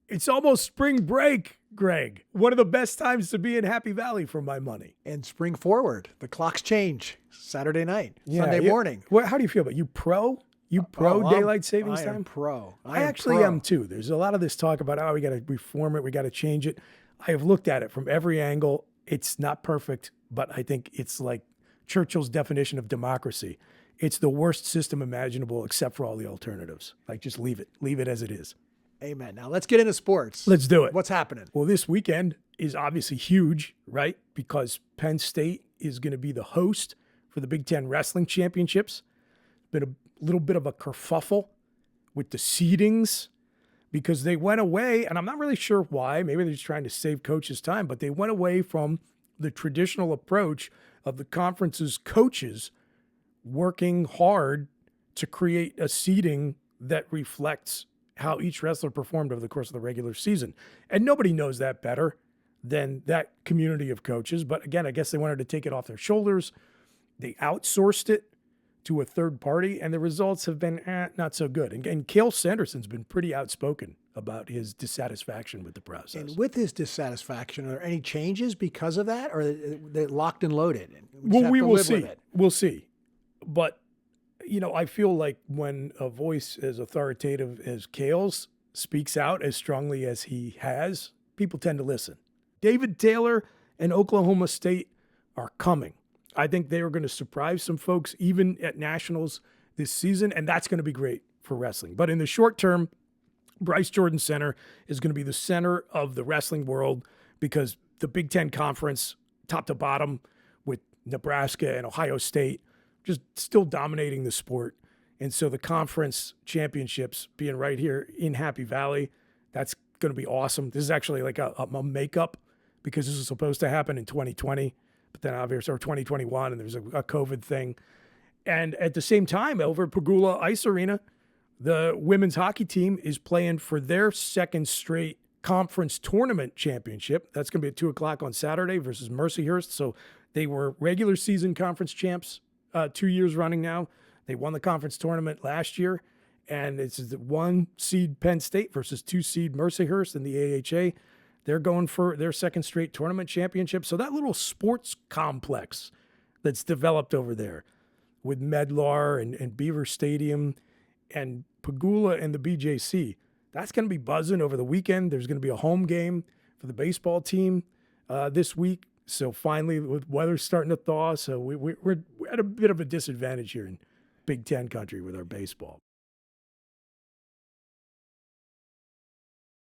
It's almost spring break, Greg. One of the best times to be in Happy Valley for my money. And spring forward, the clocks change. Saturday night, Sunday morning. How do you feel about it? You pro? Daylight savings time? I am pro. I actually am too. There's a lot of this talk about, we got to reform it, we got to change it. I have looked at it from every angle. It's not perfect, but I think it's like Churchill's definition of democracy. It's the worst system imaginable except for all the alternatives. Like, just leave it. Leave it as it is. Amen. Now let's get into sports. Let's do it. What's happening? Well, this weekend is obviously huge, right? Because Penn State is going to be the host for the Big Ten Wrestling Championships. Been a little bit of a kerfuffle with the seedings because they went away, and I'm not really sure why. Maybe they're just trying to save coaches time, but they went away from the traditional approach of the conference's coaches working hard to create a seeding that reflects how each wrestler performed over the course of the regular season. And nobody knows that better than that community of coaches. But again, I guess they wanted to take it off their shoulders. They outsourced it to a third party, and the results have been not so good. And Cale Sanderson's been pretty outspoken about his dissatisfaction with the process. And with his dissatisfaction, are there any changes because of that, or they're locked and loaded? We will see. We'll see. But I feel like when a voice as authoritative as Cale's speaks out as strongly as he has, people tend to listen. David Taylor and Oklahoma State are coming. I think they are going to surprise some folks even at nationals this season, and that's going to be great for wrestling. But in the short term, Bryce Jordan Center is going to be the center of the wrestling world because the Big Ten Conference, top to bottom, with Nebraska and Ohio State, just still dominating the sport. And so the conference championships being right here in Happy Valley, that's going to be awesome. This is actually like a makeup because this was supposed to happen in 2020, but then obviously, or 2021, and there's a COVID thing. And at the same time, over at Pagula Ice Arena, the women's hockey team is playing for their second straight conference tournament championship. That's going to be at 2:00 on Saturday versus Mercyhurst. So they were regular season conference champs 2 years running now. They won the conference tournament last year, and it's the 1 seed Penn State versus 2 seed Mercyhurst in the AHA. They're going for their second straight tournament championship. So that little sports complex that's developed over there with Medlar and Beaver Stadium and Pagula and the BJC, that's going to be buzzing over the weekend. There's going to be a home game for the baseball team this week. So finally, with weather starting to thaw, so we're at a bit of a disadvantage here in Big Ten country with our baseball.